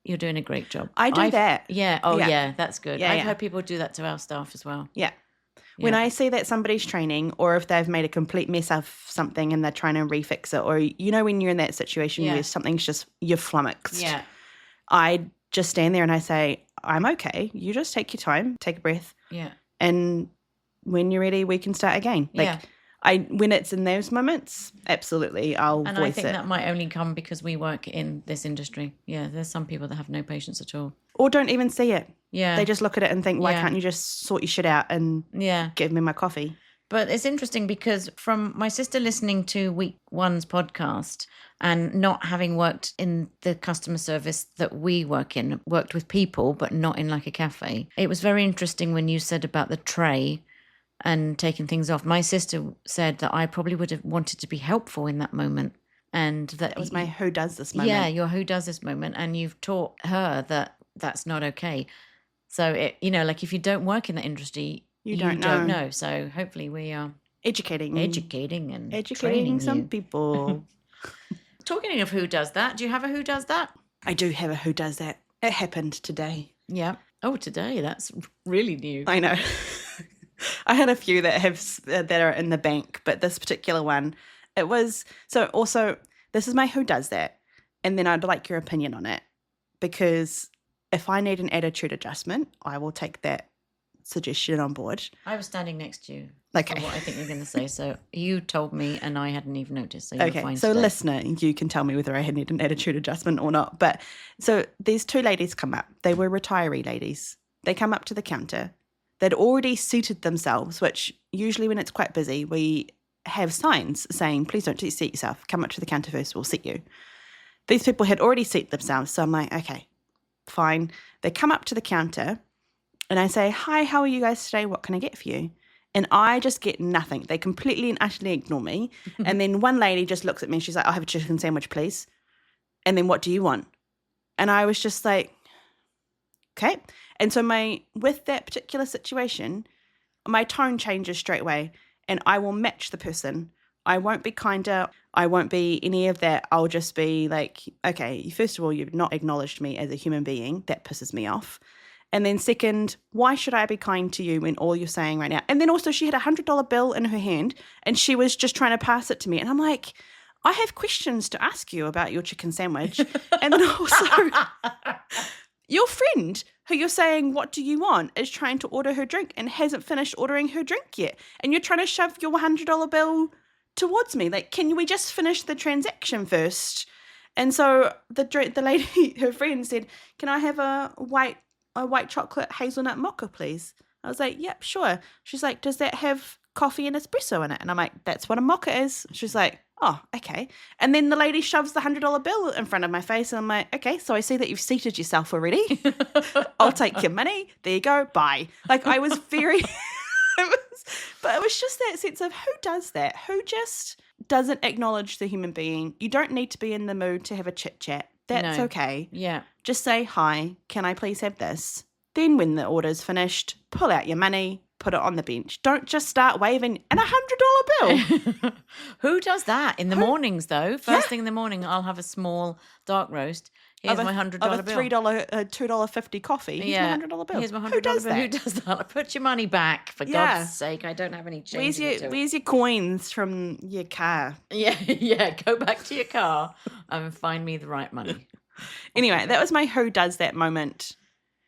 You're doing a great job. I do that. Yeah. Oh, yeah. That's good. Yeah, I've heard people do that to our staff as well. Yeah. When I see that somebody's training, or if they've made a complete mess of something and they're trying to refix it, or, when you're in that situation where something's just, you're flummoxed. Yeah. I just stand there and I say, I'm okay. You just take your time, take a breath. Yeah. And when you're ready, we can start again. When it's in those moments, absolutely, I'll voice it. And I think that might only come because we work in this industry. Yeah, there's some people that have no patience at all. Or don't even see it. Yeah. They just look at it and think, why can't you just sort your shit out and give me my coffee? But it's interesting because from my sister listening to week one's podcast and not having worked in the customer service that we worked with people, but not in like a cafe. It was very interesting when you said about the tray and taking things off. My sister said that I probably would have wanted to be helpful in that moment. And that was my who does this moment. Yeah, your who does this moment. And you've taught her that that's not okay. So, like if you don't work in that industry, you don't know. So hopefully we are educating some people. Talking of who does that, do you have a who does that? I do have a who does that. It happened today. Yeah. Oh, today. That's really new. I know. I had a few that are in the bank, but this particular one, it was so. Also, this is my who does that, and then I'd like your opinion on it, because if I need an attitude adjustment, I will take that suggestion on board. I was standing next to you. Okay. For what I think you're going to say. So you told me and I hadn't even noticed. So you're Okay, fine so today. listener, you can tell me whether I had an attitude adjustment or not. But so these two ladies come up. They were retiree ladies. They come up to the counter. They'd already seated themselves, which usually when it's quite busy, we have signs saying, please don't seat yourself. Come up to the counter first, we'll seat you. These people had already seated themselves. So I'm like, okay, fine. They come up to the counter and I say, hi, how are you guys today? What can I get for you? And I just get nothing. They completely and utterly ignore me. And then one lady just looks at me and she's like, I'll have a chicken sandwich, please. And then what do you want? And I was just like, okay. And so with that particular situation, my tone changes straight away and I will match the person. I won't be kinder. I won't be any of that. I'll just be like, okay, first of all, you've not acknowledged me as a human being. That pisses me off. And then second, why should I be kind to you when all you're saying right now? And then also she had $100 bill in her hand and she was just trying to pass it to me. And I'm like, I have questions to ask you about your chicken sandwich. And then also your friend who you're saying, what do you want, is trying to order her drink and hasn't finished ordering her drink yet. And you're trying to shove your $100 bill towards me. Like, can we just finish the transaction first? And so the lady, her friend said, can I have a white chocolate hazelnut mocha, please? I was like, yep, sure. She's like, does that have coffee and espresso in it? And I'm like, that's what a mocha is. She's like, oh, okay. And then the lady shoves the $100 bill in front of my face and I'm like, okay, so I see that you've seated yourself already. I'll take your money. There you go. Bye. Like I was very... But it was just that sense of who does that? Who just doesn't acknowledge the human being? You don't need to be in the mood to have a chit chat. That's okay. Yeah. Just say, hi, can I please have this? Then when the order's finished, pull out your money, put it on the bench. Don't just start waving an $100 bill. Who does that in the mornings though? First thing in the morning, I'll have a small dark roast. Here's my $100 bill. Of a $2.50 coffee. Here's my $100 bill. Here's my $100 Who does bill. that? Who does that? Put your money back, for God's sake. I don't have any change. Where's your coins from your car? Yeah. Go back to your car and find me the right money. Anyway, that was my who does that moment.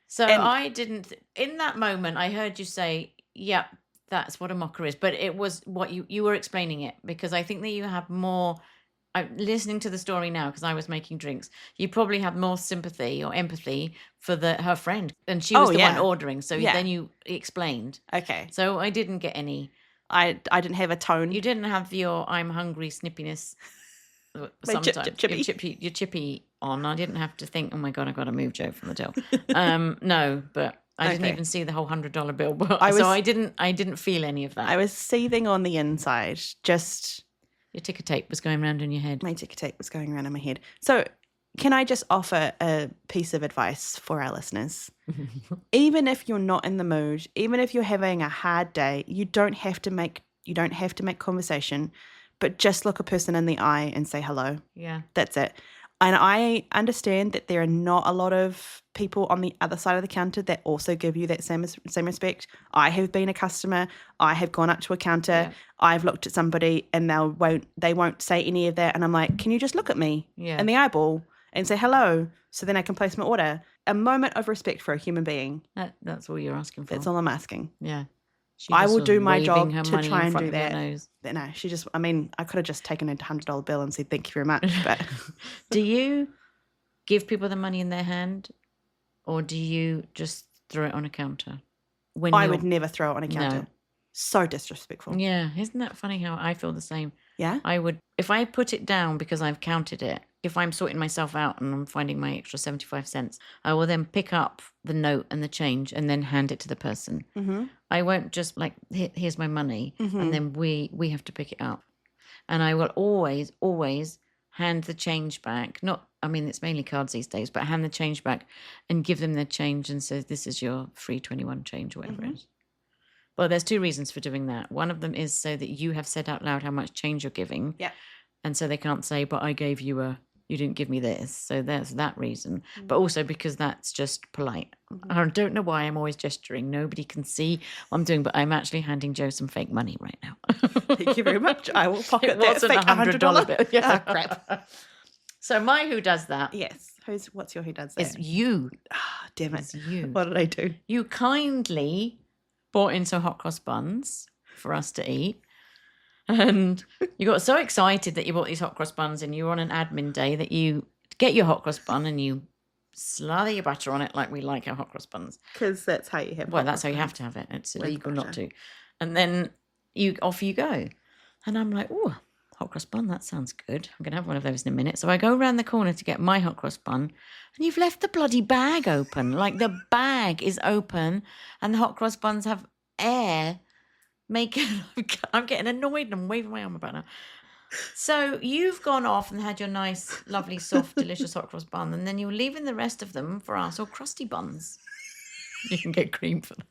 So I didn't, in that moment, I heard you say, yeah, that's what a mocker is. But it was what you were explaining it, because I think that you have more, I'm listening to the story now because I was making drinks. You probably had more sympathy or empathy for her friend. And she was the one ordering. So then you explained. Okay. So I didn't get any. I didn't have a tone. You didn't have your I'm hungry snippiness. Sometimes your chippy on. I didn't have to think, oh my God, I've got to move Joe from the till. No, but I didn't even see the whole $100 bill. So I didn't feel any of that. I was seething on the inside. Just your ticker tape was going around in your head. My ticker tape was going around in my head. So can I just offer a piece of advice for our listeners? Even if you're not in the mood, even if you're having a hard day, you don't have to make conversation. But just look a person in the eye and say hello. Yeah. That's it. And I understand that there are not a lot of people on the other side of the counter that also give you that same respect. I have been a customer. I have gone up to a counter. Yeah. I've looked at somebody and they won't say any of that. And I'm like, can you just look at me in the eyeball and say hello so then I can place my order? A moment of respect for a human being. That's all you're asking for. That's all I'm asking. Yeah. I will do my job to try and do that. But no, I could have just taken a $100 bill and said, thank you very much. But do you give people the money in their hand or do you just throw it on a counter? I would never throw it on a counter. No. So disrespectful. Yeah. Isn't that funny how I feel the same? Yeah. I would, if I put it down because I've counted it, if I'm sorting myself out and I'm finding my extra 75 cents, I will then pick up the note and the change and then hand it to the person. Mm-hmm. I won't just like, here's my money, and then we have to pick it up. And I will always hand the change back. It's mainly cards these days, but hand the change back and give them the change and say, this is your free 21 change or whatever it is. Well, there's two reasons for doing that. One of them is so that you have said out loud how much change you're giving. Yeah. And so they can't say, but I gave you you didn't give me this. So there's that reason. But also because that's just polite. I don't know why I'm always gesturing. Nobody can see what I'm doing, but I'm actually handing Joe some fake money right now. Thank you very much. I will pocket that fake $100 bill. Yeah. Oh, crap. So my who does that? Yes. What's your who does that? It's you. Ah, damn it. It's you. What did I do? You kindly bought in some hot cross buns for us to eat. And you got so excited that you bought these hot cross buns and you were on an admin day that you get your hot cross bun and you slather your butter on it like we like our hot cross buns. Because that's how you have Well, hot that's how cross you have buns. to have it. It's With illegal not butter. to. And then off you go. And I'm like, oh, hot cross bun, that sounds good. I'm going to have one of those in a minute. So I go around the corner to get my hot cross bun, and you've left the bloody bag open. Like the bag is open and the hot cross buns have air. I'm getting annoyed and I'm waving my arm about now. So you've gone off and had your nice, lovely, soft, delicious hot cross bun, and then you're leaving the rest of them for us, or crusty buns. You can get cream for that.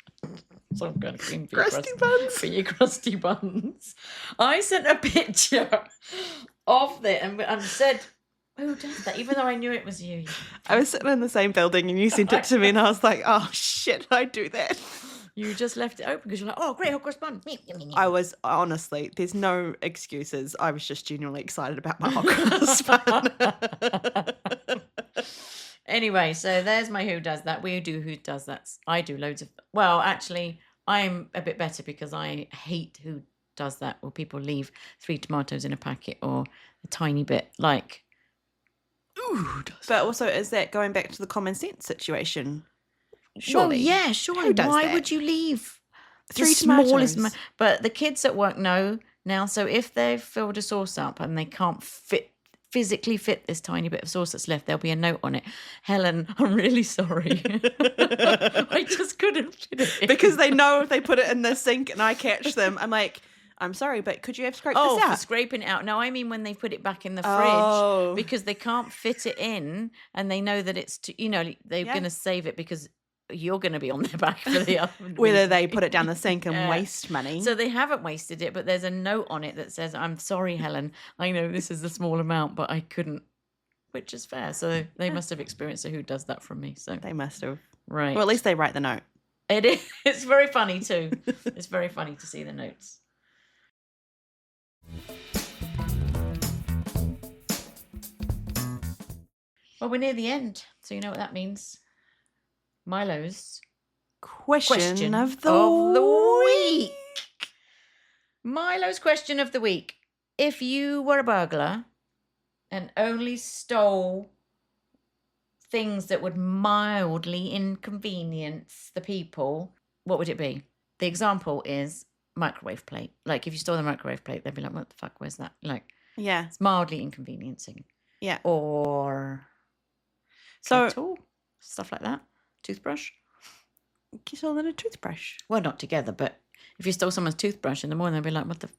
Some kind of cream for Crusty buns. For your crusty buns. I sent a picture of it and said, who does that? Even though I knew it was you. I was sitting in the same building and you sent it to me and I was like, oh shit, I do that. You just left it open because you're like, oh, great hot cross bun. I was, honestly, there's no excuses. I was just genuinely excited about my hot cross bun. Anyway, so there's my who does that. We do who does that. I do loads of, well, actually, I'm a bit better because I hate who does that, or people leave 3 tomatoes in a packet or a tiny bit, like, ooh. But also, is that going back to the common sense situation? Surely. Well, yeah, surely. Who does Why that? would you leave the 3 smallest tomatoes. But the kids at work know now, so if they've filled a sauce up and they can't physically fit this tiny bit of sauce that's left, there'll be a note on it. Helen, I'm really sorry. I just couldn't fit it in. Because they know if they put it in the sink and I catch them, I'm like, I'm sorry, but could you have scraped Oh, this for out? scraping it out. No, I mean when they put it back in the fridge Oh. because they can't fit it in and they know that it's, they're going to save it because you're going to be on their back for the other Whether they put it down the sink and Yeah. waste money. So they haven't wasted it, but there's a note on it that says, I'm sorry, Helen. I know this is a small amount, but I couldn't, which is fair. So they must have experienced a who does that from me. So They must have. right. Well, at least they write the note. It is. It's very funny too. It's very funny to see the notes. Well, we're near the end, so you know what that means. Milo's Question of the week. Milo's question of the week. If you were a burglar and only stole things that would mildly inconvenience the people, what would it be? The example is microwave plate. Like if you stole the microwave plate, they'd be like, what the fuck, where's that? Like, Yeah. it's mildly inconveniencing. Yeah. Or So, kettle, stuff like that. Toothbrush. get all in a toothbrush. Well, not together, but if you stole someone's toothbrush in the morning, they'd be like, what the...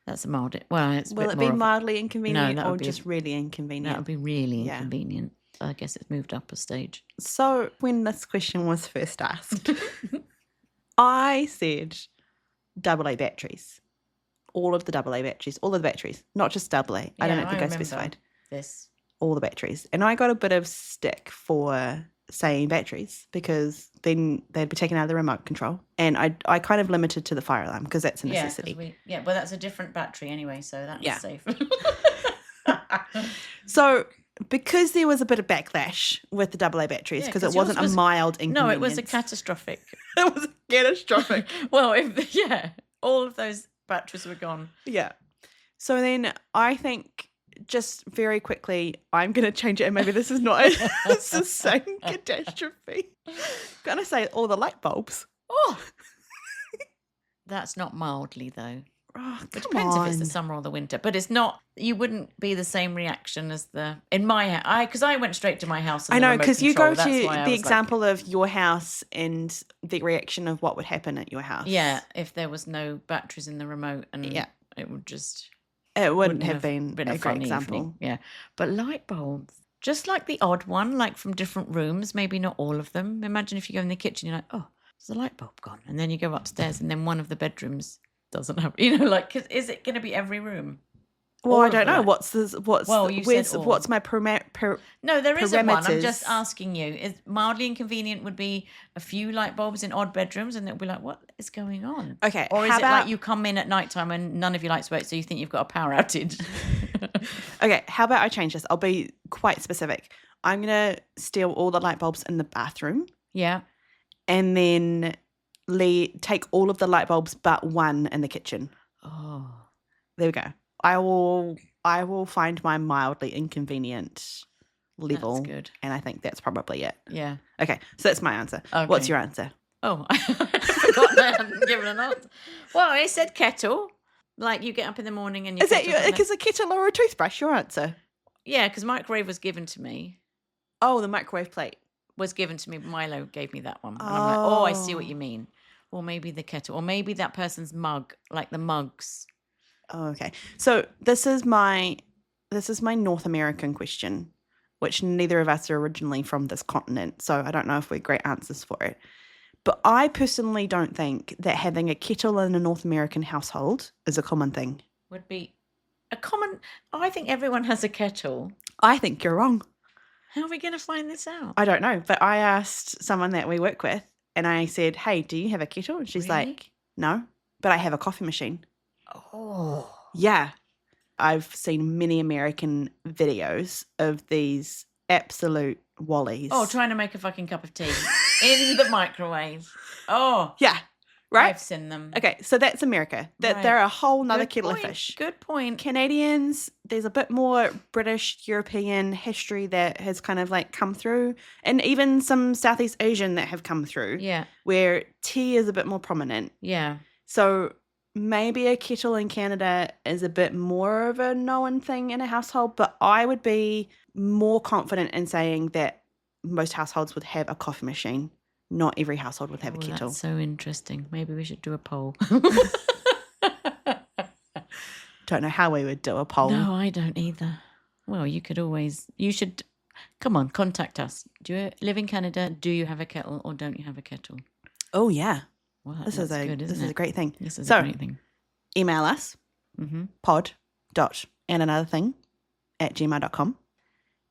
That's a mild... Well, it's a Will bit it more be of- mildly inconvenient that or would be just really That inconvenient? would be really Yeah. inconvenient. I guess it's moved up a stage. So, when this question was first asked, I said AA batteries. All of the AA batteries. All of the batteries. Not just AA. I don't Yeah, think I remember specified. This. All the batteries. And I got a bit of stick for saying batteries because then they'd be taken out of the remote control. And I kind of limited to the fire alarm because that's a necessity. But that's a different battery anyway, so that's Yeah. safe. So because there was a bit of backlash with the AA batteries Yeah, because 'cause it wasn't yours a was- mild inconvenience. No, it was a catastrophic. It was catastrophic. Well, all of those batteries were gone. Yeah. So then I think just very quickly, I'm going to change it. And maybe this is not it's the same catastrophe. I'm going to say all the light bulbs. Oh, that's not mildly though. Oh, It come depends on. if it's the summer or the winter, but it's not. You wouldn't be the same reaction as in my house. Because I went straight to my house. And I the know, remote because you go control, to that's why I the was example of your house and the reaction of what would happen at your house. yeah, if there was no batteries in the remote, and Yeah. it would just It wouldn't have been a great fun example. evening. Yeah, but light bulbs, just like the odd one, like from different rooms, maybe not all of them. Imagine if you go in the kitchen, you're like, oh, there's the light bulb gone, and then you go upstairs, and then one of the bedrooms doesn't have, like, 'cause is it going to be every room? Well, All I of don't the know. light- Well, you said all. what's my No, there isn't one. I'm just parameters? asking you. Is mildly inconvenient would be a few light bulbs in odd bedrooms, and they'll be like, what is going on? Okay, Or is how it about- like you come in at night time and none of your lights work, so you think you've got a power outage? Okay, how about I change this? I'll be quite specific. I'm going to steal all the light bulbs in the bathroom Yeah. and then take all of the light bulbs but one in the kitchen. Oh. There we go. I will find my mildly inconvenient level. That's good. And I think that's probably it. Yeah. Okay, so that's my answer. Okay. What's your answer? Oh, I forgot I hadn't given an answer. Well, I said kettle. Like you get up in the morning and you. Is that because a kettle or a toothbrush? Your answer? Yeah, because microwave was given to me. Oh, the microwave plate was given to me. Milo gave me that one. And I'm like, oh, I see what you mean. Or maybe the kettle, or maybe that person's mug, like the mugs. Oh, okay. So this is my North American question, which neither of us are originally from this continent, so I don't know if we're great answers for it. But I personally don't think that having a kettle in a North American household is a common thing. Would be a common. I think everyone has a kettle. I think you're wrong. How are we going to find this out? I don't know, but I asked someone that we work with, and I said, "Hey, do you have a kettle?" And she's Really? like, "No, but I have a coffee machine." Oh. Yeah. I've seen many American videos of these absolute wallies. Oh, trying to make a fucking cup of tea in the microwave. Oh. Yeah. Right? I've seen them. Okay, so that's America. Right. They're a whole nother Good kettle point. of fish. Good point. Canadians, there's a bit more British, European history that has kind of like come through, and even some Southeast Asian that have come through. Yeah. Where tea is a bit more prominent. Yeah. So maybe a kettle in Canada is a bit more of a known thing in a household, but I would be more confident in saying that most households would have a coffee machine. Not every household would have a kettle. That's so interesting. Maybe we should do a poll. Don't know how we would do a poll. No, I don't either. Well, you should, come on, contact us. Do you live in Canada? Do you have a kettle or don't you have a kettle? Oh, yeah. Well, This is a great thing. This is So, a great thing. Email us, pod.andanotherthing@gmail.com,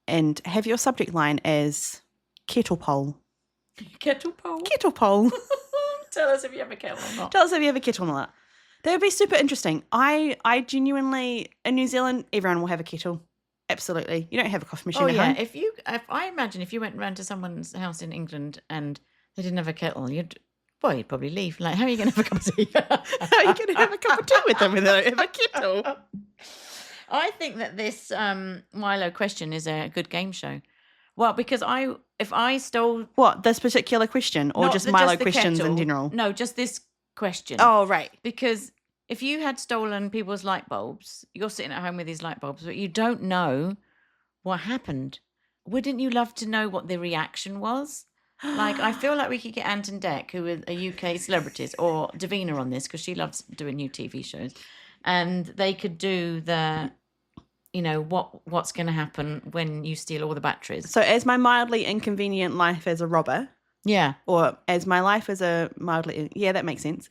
and have your subject line as kettle poll. Kettle poll? Kettle poll. Tell us if you have a kettle or not. Tell us if you have a kettle or not. That would be super interesting. I genuinely, in New Zealand, everyone will have a kettle. Absolutely. You don't have a coffee machine at home. If I imagine if you went round to someone's house in England and they didn't have a kettle, you'd probably leave. Like, how are you going to have a cup of tea? How are you going to have a cup of tea with them when they don't have a kettle? I think that this Milo question is a good game show. Well, because if I stole... What, this particular question or just Milo the questions kettle. in general? No, just this question. Oh, right. Because if you had stolen people's light bulbs, you're sitting at home with these light bulbs, but you don't know what happened. Wouldn't you love to know what the reaction was? Like, I feel like we could get Ant and Dec, who are UK celebrities, or Davina on this, because she loves doing new TV shows. And they could do the... what's going to happen when you steal all the batteries. So as my mildly inconvenient life as a robber, yeah, or as my life as a mildly, yeah, that makes sense.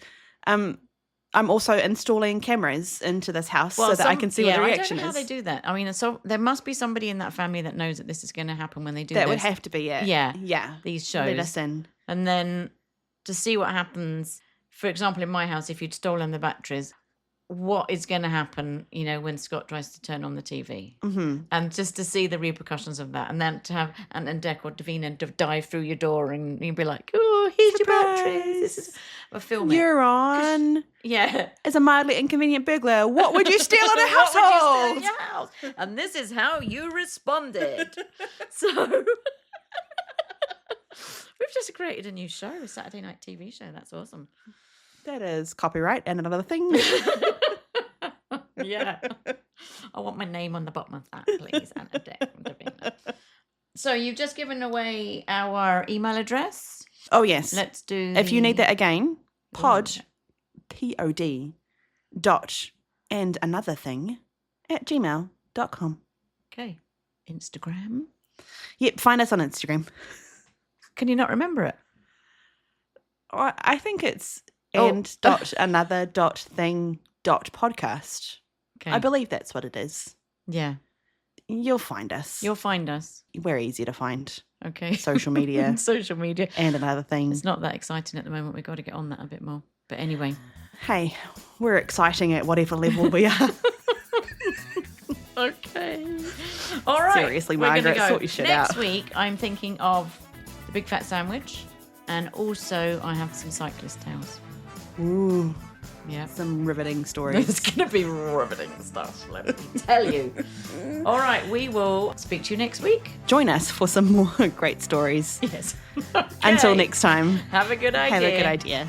I'm also installing cameras into this house so that I can see what the reaction I don't know is. how they do that. I mean, so there must be somebody in that family that knows that this is going to happen when they do this. That would have to be it. Yeah. Yeah. These shows. Let us in. And then to see what happens, for example, in my house, if you'd stolen the batteries, what is going to happen, when Scott tries to turn on the TV. Mm-hmm. And just to see the repercussions of that. And then to have Ant and Dec or Davina dive through your door and you'd be like, oh, here's your batteries. This is a film. You're on. Yeah. As a mildly inconvenient burglar, what would you steal in a What would you household? steal in your house? And this is how you responded. So we've just created a new show, a Saturday night TV show. That's awesome. That is copyright and another thing. Yeah. I want my name on the bottom of that, please. Ant and Dec from Davina. So you've just given away our email address. Oh, yes. Let's do... If you need that again, pod, P-O-D, and another thing @gmail.com. Okay. Instagram. Yep, find us on Instagram. Can you not remember it? I think it's @another.thing.podcast. Okay. I believe that's what it is. Yeah. You'll find us. You'll find us. We're easy to find. Okay. Social media. Social media. And another thing. It's not that exciting at the moment. We've got to get on that a bit more. But anyway. Hey, we're exciting at whatever level we are. Okay. All right. Seriously, we're Margaret, gonna go. sort your shit Next out. week, I'm thinking of the big fat sandwich. And also, I have some cyclist tales. Ooh, Yeah. some riveting stories. It's going to be riveting stuff, let me tell you. All right, we will speak to you next week. Join us for some more great stories. Yes. Until Okay. next time, Have a good idea. have a good idea.